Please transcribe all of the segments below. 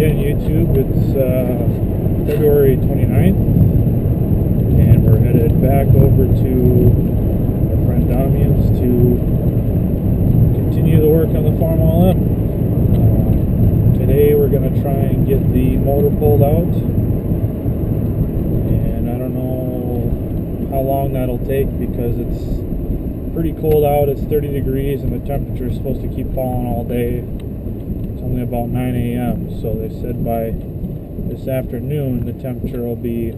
again, YouTube. It's February 29th, and we're headed back over to our friend Damian's to continue the work on the Farmall M. Today we're going to try and get the motor pulled out, and I don't know how long that'll take because it's pretty cold out. It's 30 degrees and the temperature is supposed to keep falling all day. Only about 9 a.m. so they said by this afternoon the temperature will be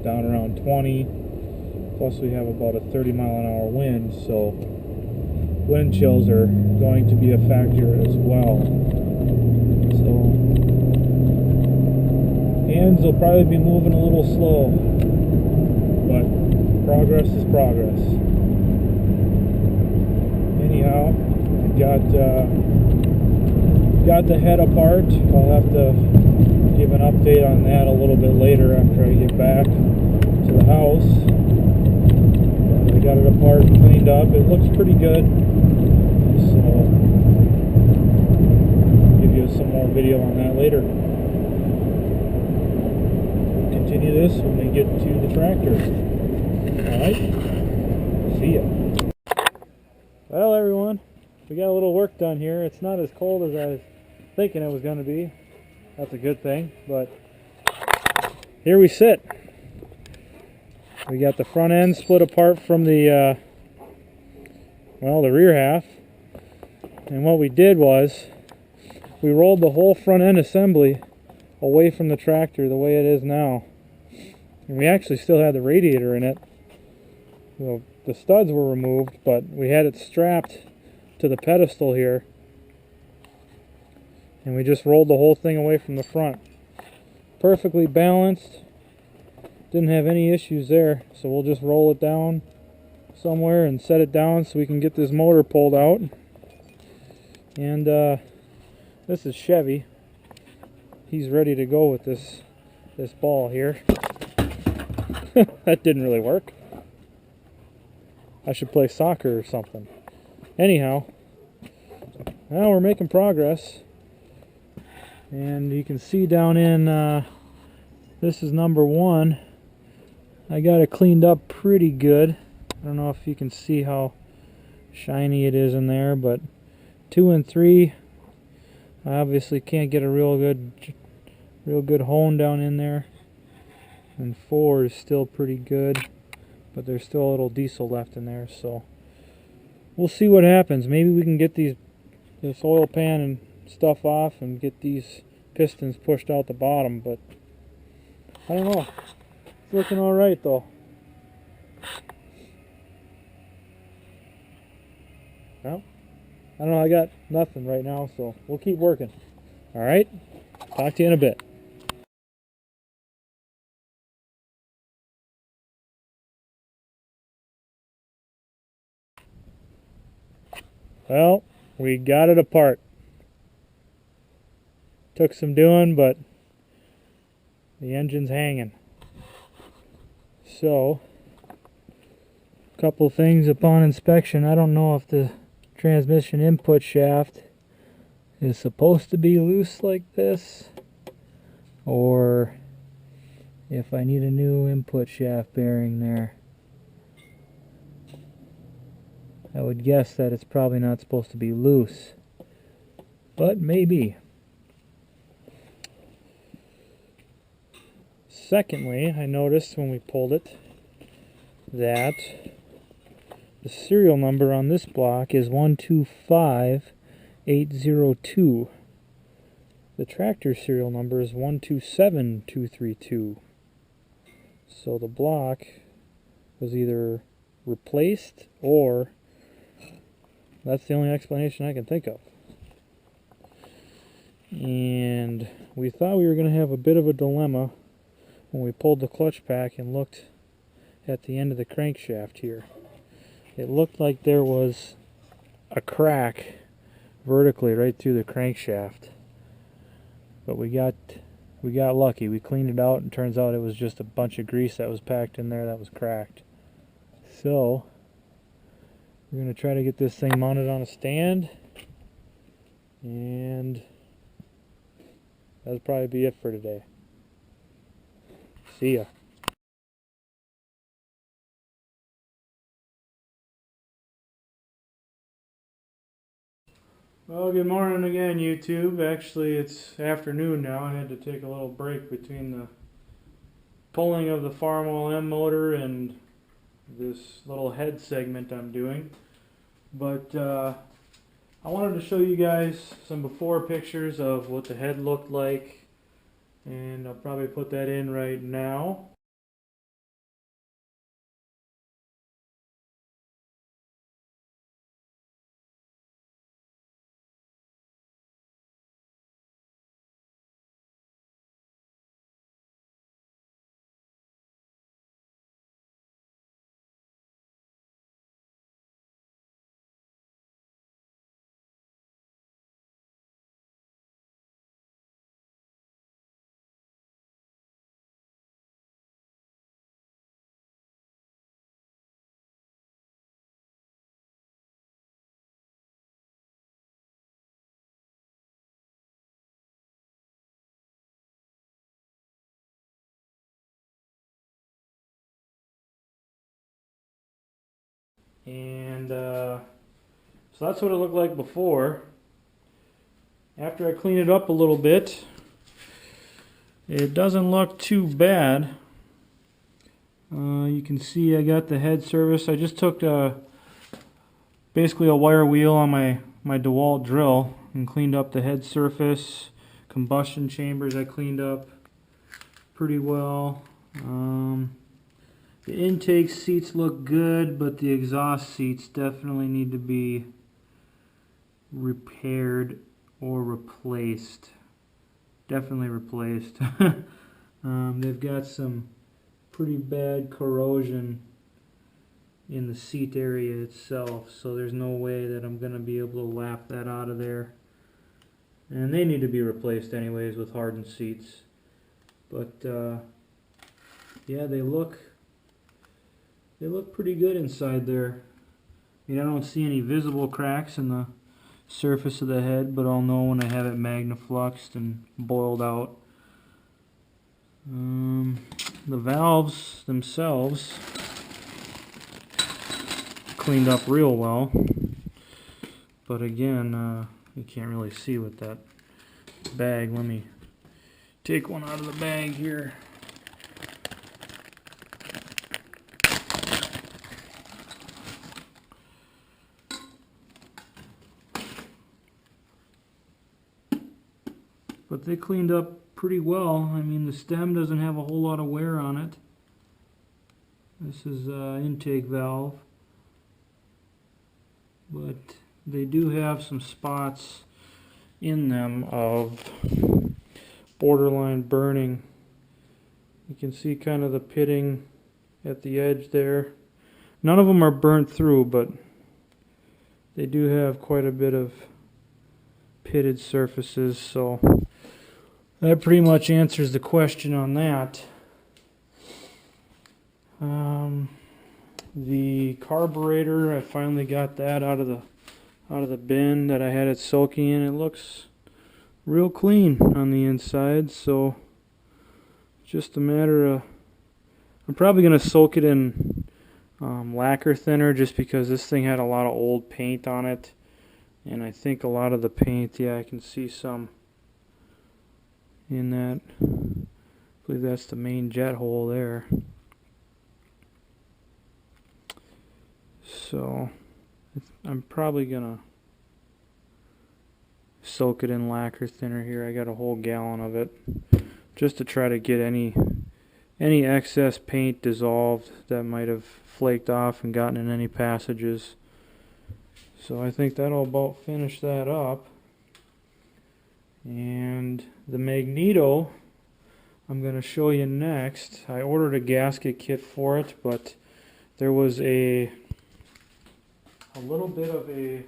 down around 20, plus we have about a 30-mile-an-hour wind, so wind chills are going to be a factor as well. So hands will probably be moving a little slow, but progress is progress. Anyhow, got the head apart. I'll have to give an update on that a little bit later after I get back to the house. I got it apart and cleaned up. It looks pretty good. So I'll give you some more video on that later. Continue this when we get to the tractor. Alright? See ya. Well, everyone, we got a little work done here. It's not as cold as I was thinking it was going to be. That's a good thing, but here we sit. We got the front end split apart from the the rear half, and what we did was we rolled the whole front end assembly away from the tractor the way it is now, and we actually still had the radiator in it. Well, the studs were removed, but we had it strapped to the pedestal here, and we just rolled the whole thing away from the front. Perfectly balanced, didn't have any issues there, so we'll just roll it down somewhere and set it down so we can get this motor pulled out. And this is Chevy. He's ready to go with this ball here. That didn't really work. I should play soccer or something. Anyhow, now we're making progress, and you can see down in this is number 1. I got it cleaned up pretty good. I don't know if you can see how shiny it is in there, but 2 and 3, I obviously can't get a real good hone down in there, and 4 is still pretty good, but there's still a little diesel left in there, so we'll see what happens. Maybe we can get this oil pan and stuff off and get these pistons pushed out the bottom, but I don't know. It's looking alright though. Well, I don't know, I got nothing right now, so we'll keep working. Alright? Talk to you in a bit. Well, we got it apart. Took some doing, but the engine's hanging. So, a couple things upon inspection. I don't know if the transmission input shaft is supposed to be loose like this, or if I need a new input shaft bearing there. I would guess that it's probably not supposed to be loose, but maybe. Secondly, I noticed when we pulled it that the serial number on this block is 125802. The tractor serial number is 127232. So the block was either replaced, or that's the only explanation I can think of. And we thought we were going to have a bit of a dilemma when we pulled the clutch pack and looked at the end of the crankshaft here. It looked like there was a crack vertically right through the crankshaft. But we got lucky. We cleaned it out, and turns out it was just a bunch of grease that was packed in there that was cracked. So we're going to try to get this thing mounted on a stand and that'll probably be it for today. See ya. Well, good morning again, YouTube. Actually, it's afternoon now. I had to take a little break between the pulling of the Farmall M motor and this little head segment I'm doing. But I wanted to show you guys some before pictures of what the head looked like, and I'll probably put that in right now. And so that's what it looked like before. After I clean it up a little bit, it doesn't look too bad. You can see I got the head service. I just took basically a wire wheel on my DeWalt drill and cleaned up the head surface. Combustion chambers I cleaned up pretty well. The intake seats look good, but the exhaust seats definitely need to be repaired or replaced. Definitely replaced. They've got some pretty bad corrosion in the seat area itself, so there's no way that I'm going to be able to lap that out of there. And they need to be replaced anyways with hardened seats. But yeah, they look pretty good inside there. I mean, I don't see any visible cracks in the surface of the head, but I'll know when I have it magnafluxed and boiled out. The valves themselves cleaned up real well, but again, you can't really see with that bag. Let me take one out of the bag here. But they cleaned up pretty well. I mean, the stem doesn't have a whole lot of wear on it. This is an intake valve. But they do have some spots in them of borderline burning. You can see kind of the pitting at the edge there. None of them are burnt through, but they do have quite a bit of pitted surfaces, so that pretty much answers the question on that. The carburetor, I finally got that out of the bin that I had it soaking in. It looks real clean on the inside, so just a matter of, I'm probably going to soak it in lacquer thinner, just because this thing had a lot of old paint on it, and I think a lot of the paint, yeah, I can see some in that. I believe that's the main jet hole there. So I'm probably gonna soak it in lacquer thinner here. I got a whole gallon of it, just to try to get any excess paint dissolved that might have flaked off and gotten in any passages. So I think that'll about finish that up. And the Magneto, I'm going to show you next. I ordered a gasket kit for it, but there was a little bit of a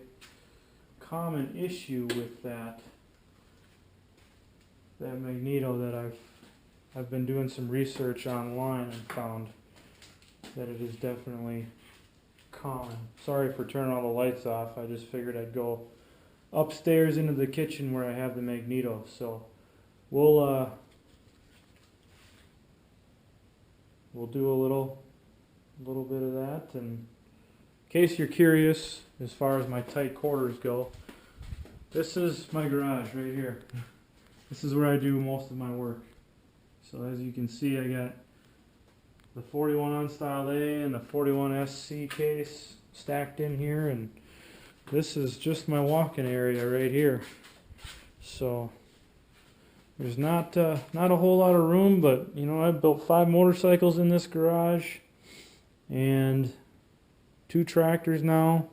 common issue with that Magneto that I've been doing some research online and found that it is definitely common. Sorry for turning all the lights off. I just figured I'd go upstairs into the kitchen where I have the Magneto. So we'll do a little bit of that. And in case you're curious, as far as my tight quarters go, this is my garage right here. This is where I do most of my work. So as you can see, I got the 41 Unstyled A and the 41 SC case stacked in here, and this is just my walk-in area right here. So there's not a whole lot of room, but you know, I've built 5 motorcycles in this garage and 2 tractors now.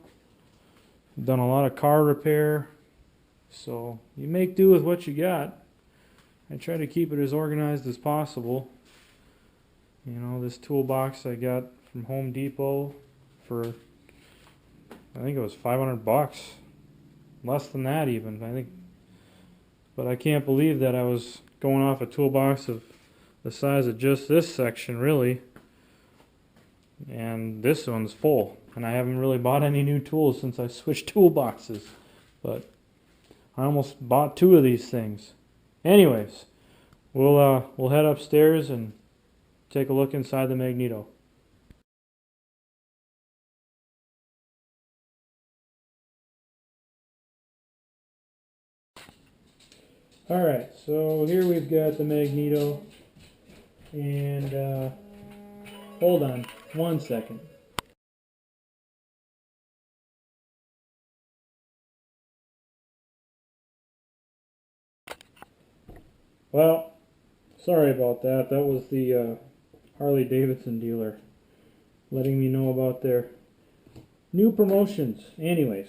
I've done a lot of car repair, so you make do with what you got. I try to keep it as organized as possible. You know, this toolbox I got from Home Depot for, I think it was $500, less than that even, I think. But I can't believe that I was going off a toolbox of the size of just this section, really. And this one's full, and I haven't really bought any new tools since I switched toolboxes. But I almost bought 2 of these things. Anyways, we'll head upstairs and take a look inside the Magneto. Alright, so here we've got the Magneto, and hold on one second. Well, sorry about that. That was the Harley Davidson dealer letting me know about their new promotions. Anyways,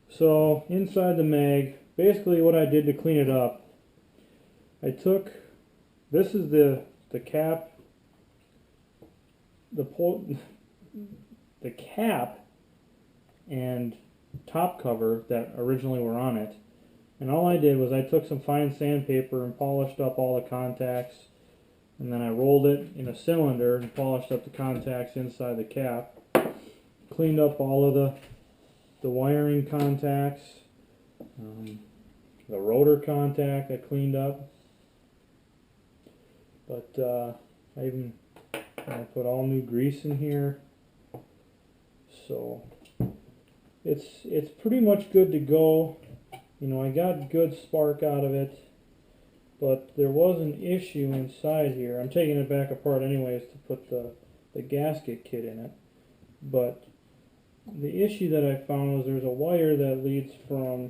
so inside the mag, basically what I did to clean it up, I took, this is the cap, the cap and top cover that originally were on it. And all I did was I took some fine sandpaper and polished up all the contacts, and then I rolled it in a cylinder and polished up the contacts inside the cap. Cleaned up all of the wiring contacts, the rotor contact I cleaned up. But I put all new grease in here, so it's pretty much good to go. You know, I got good spark out of it, but there was an issue inside here. I'm taking it back apart anyways to put the gasket kit in it. But the issue that I found was there's a wire that leads from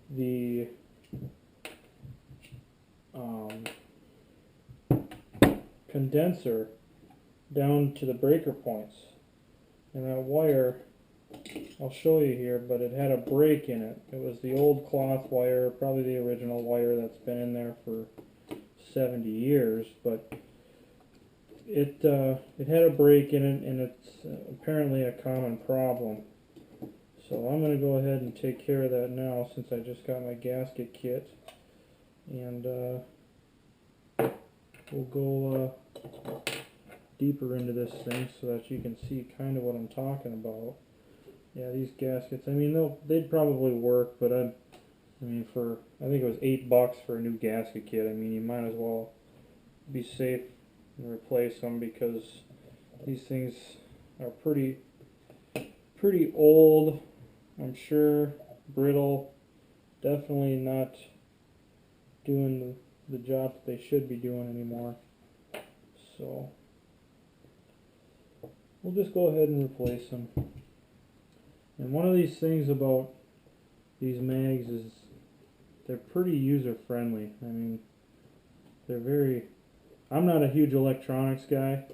the condenser down to the breaker points. And that wire, I'll show you here, but it had a break in it. It was the old cloth wire, probably the original wire that's been in there for 70 years, but it had a break in it, and it's apparently a common problem. So I'm going to go ahead and take care of that now, since I just got my gasket kit, and we'll go deeper into this thing so that you can see kind of what I'm talking about. Yeah, these gaskets, I mean, they'd probably work, but I think it was $8 for a new gasket kit. I mean, you might as well be safe and replace them, because these things are pretty old, I'm sure, brittle, definitely not doing the job that they should be doing anymore. So we'll just go ahead and replace them. And one of these things about these mags is they're pretty user friendly. I mean, I'm not a huge electronics guy,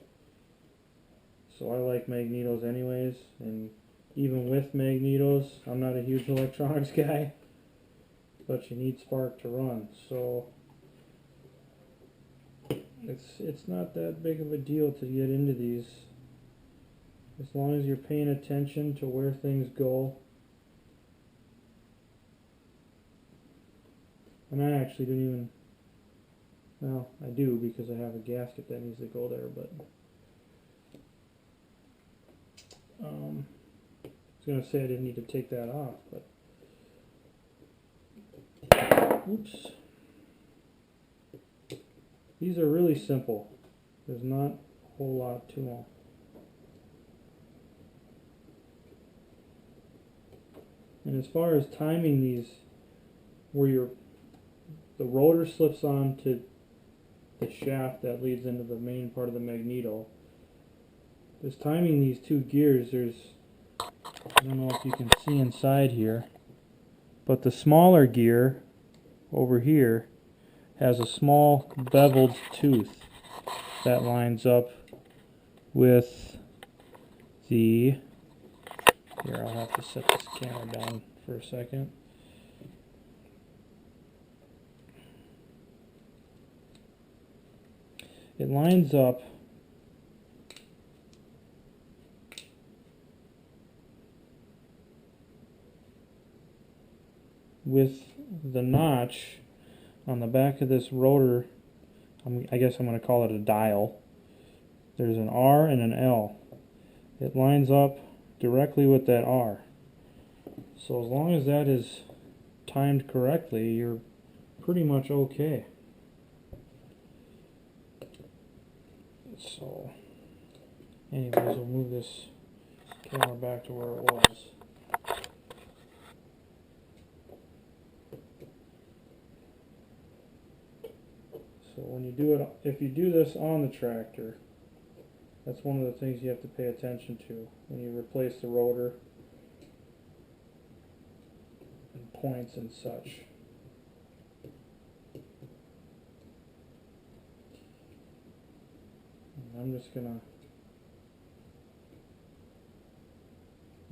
so I like magnetos anyways, and even with magnetos, I'm not a huge electronics guy, but you need spark to run, so it's not that big of a deal to get into these, as long as you're paying attention to where things go. And I actually didn't even, well, I do, because I have a gasket that needs to go there, but I was going to say I didn't need to take that off, but oops. these are really simple. There's not a whole lot to them. And as far as timing these, where the rotor slips onto the shaft that leads into the main part of the magneto, just timing these two gears, I don't know if you can see inside here, but the smaller gear over here has a small beveled tooth that lines up with the, here I'll have to set this camera down for a second. It lines up with the notch on the back of this rotor. I guess I'm going to call it a dial. There's an R and an L. It lines up directly with that R. So as long as that is timed correctly, you're pretty much okay. So anyways, we'll move this camera back to where it was. So when you do it, if you do this on the tractor, that's one of the things you have to pay attention to when you replace the rotor and points and such. And I'm just gonna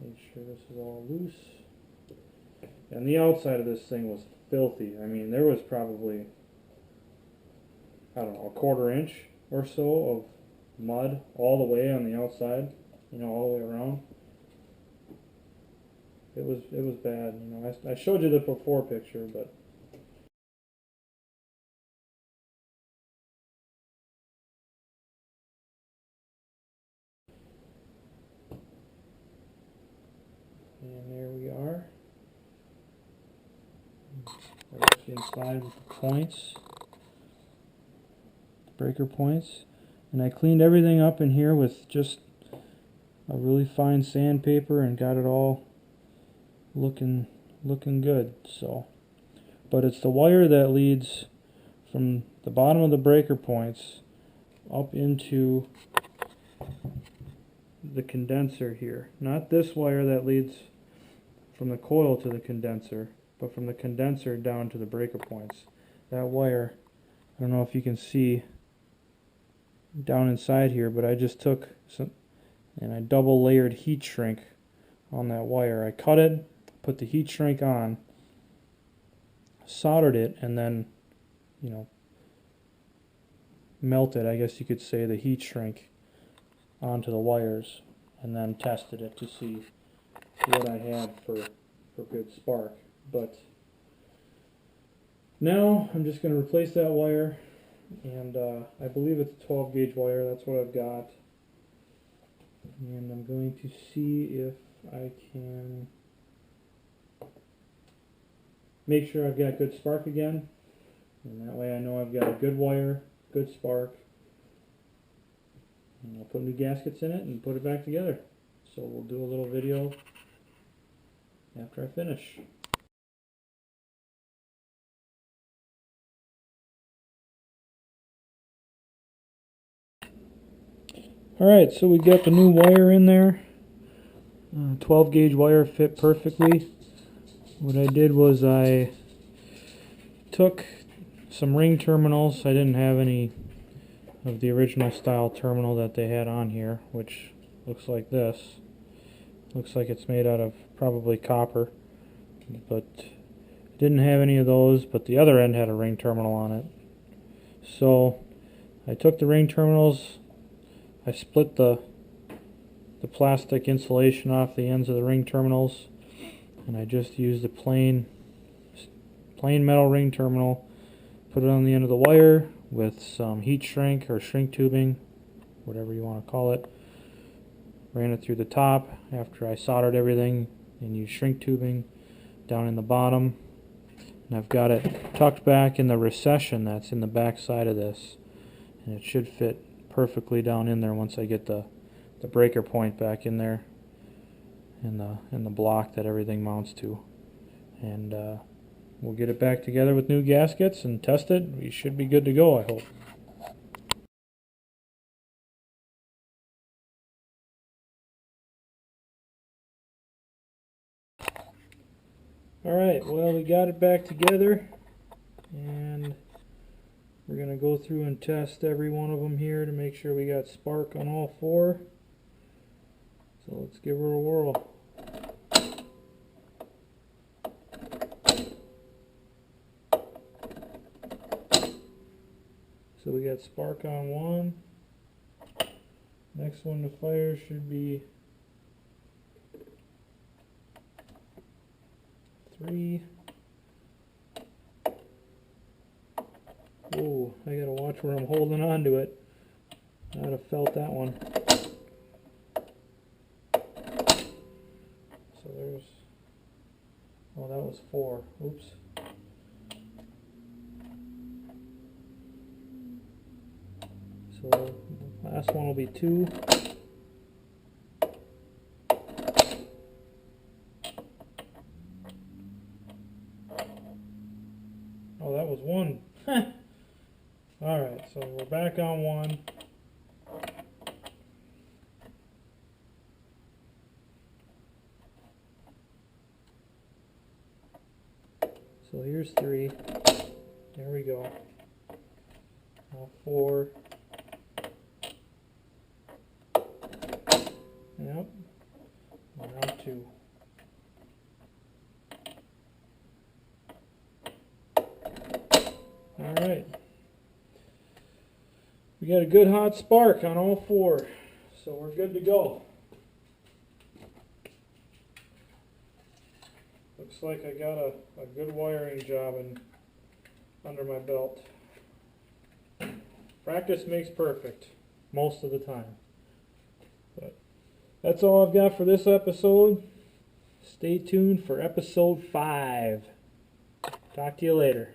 make sure this is all loose. And the outside of this thing was filthy. I mean, there was probably, I don't know, a 1/4 inch or so of mud all the way on the outside, you know, all the way around. It was bad. You know, I showed you the before picture, but and there we are. There's the inside with the points, breaker points. And I cleaned everything up in here with just a really fine sandpaper and got it all looking good. So, but it's the wire that leads from the bottom of the breaker points up into the condenser here. Not this wire that leads from the coil to the condenser, but from the condenser down to the breaker points. That wire, I don't know if you can see down inside here, but I just took some and I double layered heat shrink on that wire. I cut it, put the heat shrink on, soldered it, and then, you know, melted, I guess you could say, the heat shrink onto the wires, and then tested it to see what I had for good spark. But now I'm just going to replace that wire, and I believe it's a 12 gauge wire. That's what I've got, and I'm going to see if I can make sure I've got good spark again, and that way I know I've got a good wire, good spark, and I'll put new gaskets in it and put it back together. So we'll do a little video after I finish. Alright, so we got the new wire in there. 12 gauge wire fit perfectly. What I did was I took some ring terminals. I didn't have any of the original style terminal that they had on here, which looks like this. Looks like it's made out of probably copper, but I didn't have any of those, but the other end had a ring terminal on it. So I took the ring terminals, I split the plastic insulation off the ends of the ring terminals, and I just used a plain metal ring terminal, put it on the end of the wire with some heat shrink or shrink tubing, whatever you want to call it. Ran it through the top after I soldered everything, and used shrink tubing down in the bottom. And I've got it tucked back in the recession that's in the back side of this. and it should fit perfectly down in there once I get the breaker point back in there in the block that everything mounts to. And we'll get it back together with new gaskets and test it. We should be good to go, I hope. Alright, well, we got it back together, and we're going to go through and test every one of them here to make sure we got spark on all four. So let's give her a whirl. So we got spark on one. Next one to fire should be 3. Oh, I gotta watch where I'm holding on to it. I'd have felt that one. So there's, oh, that was 4. Oops. So the last one will be 2. Oh, that was 1. Alright, so we're back on 1. So here's 3. There we go. Now 4. Yep. Now 2. Alright. We got a good hot spark on all 4, so we're good to go. Looks like I got a good wiring job under my belt. Practice makes perfect, most of the time. But that's all I've got for this episode. Stay tuned for episode 5. Talk to you later.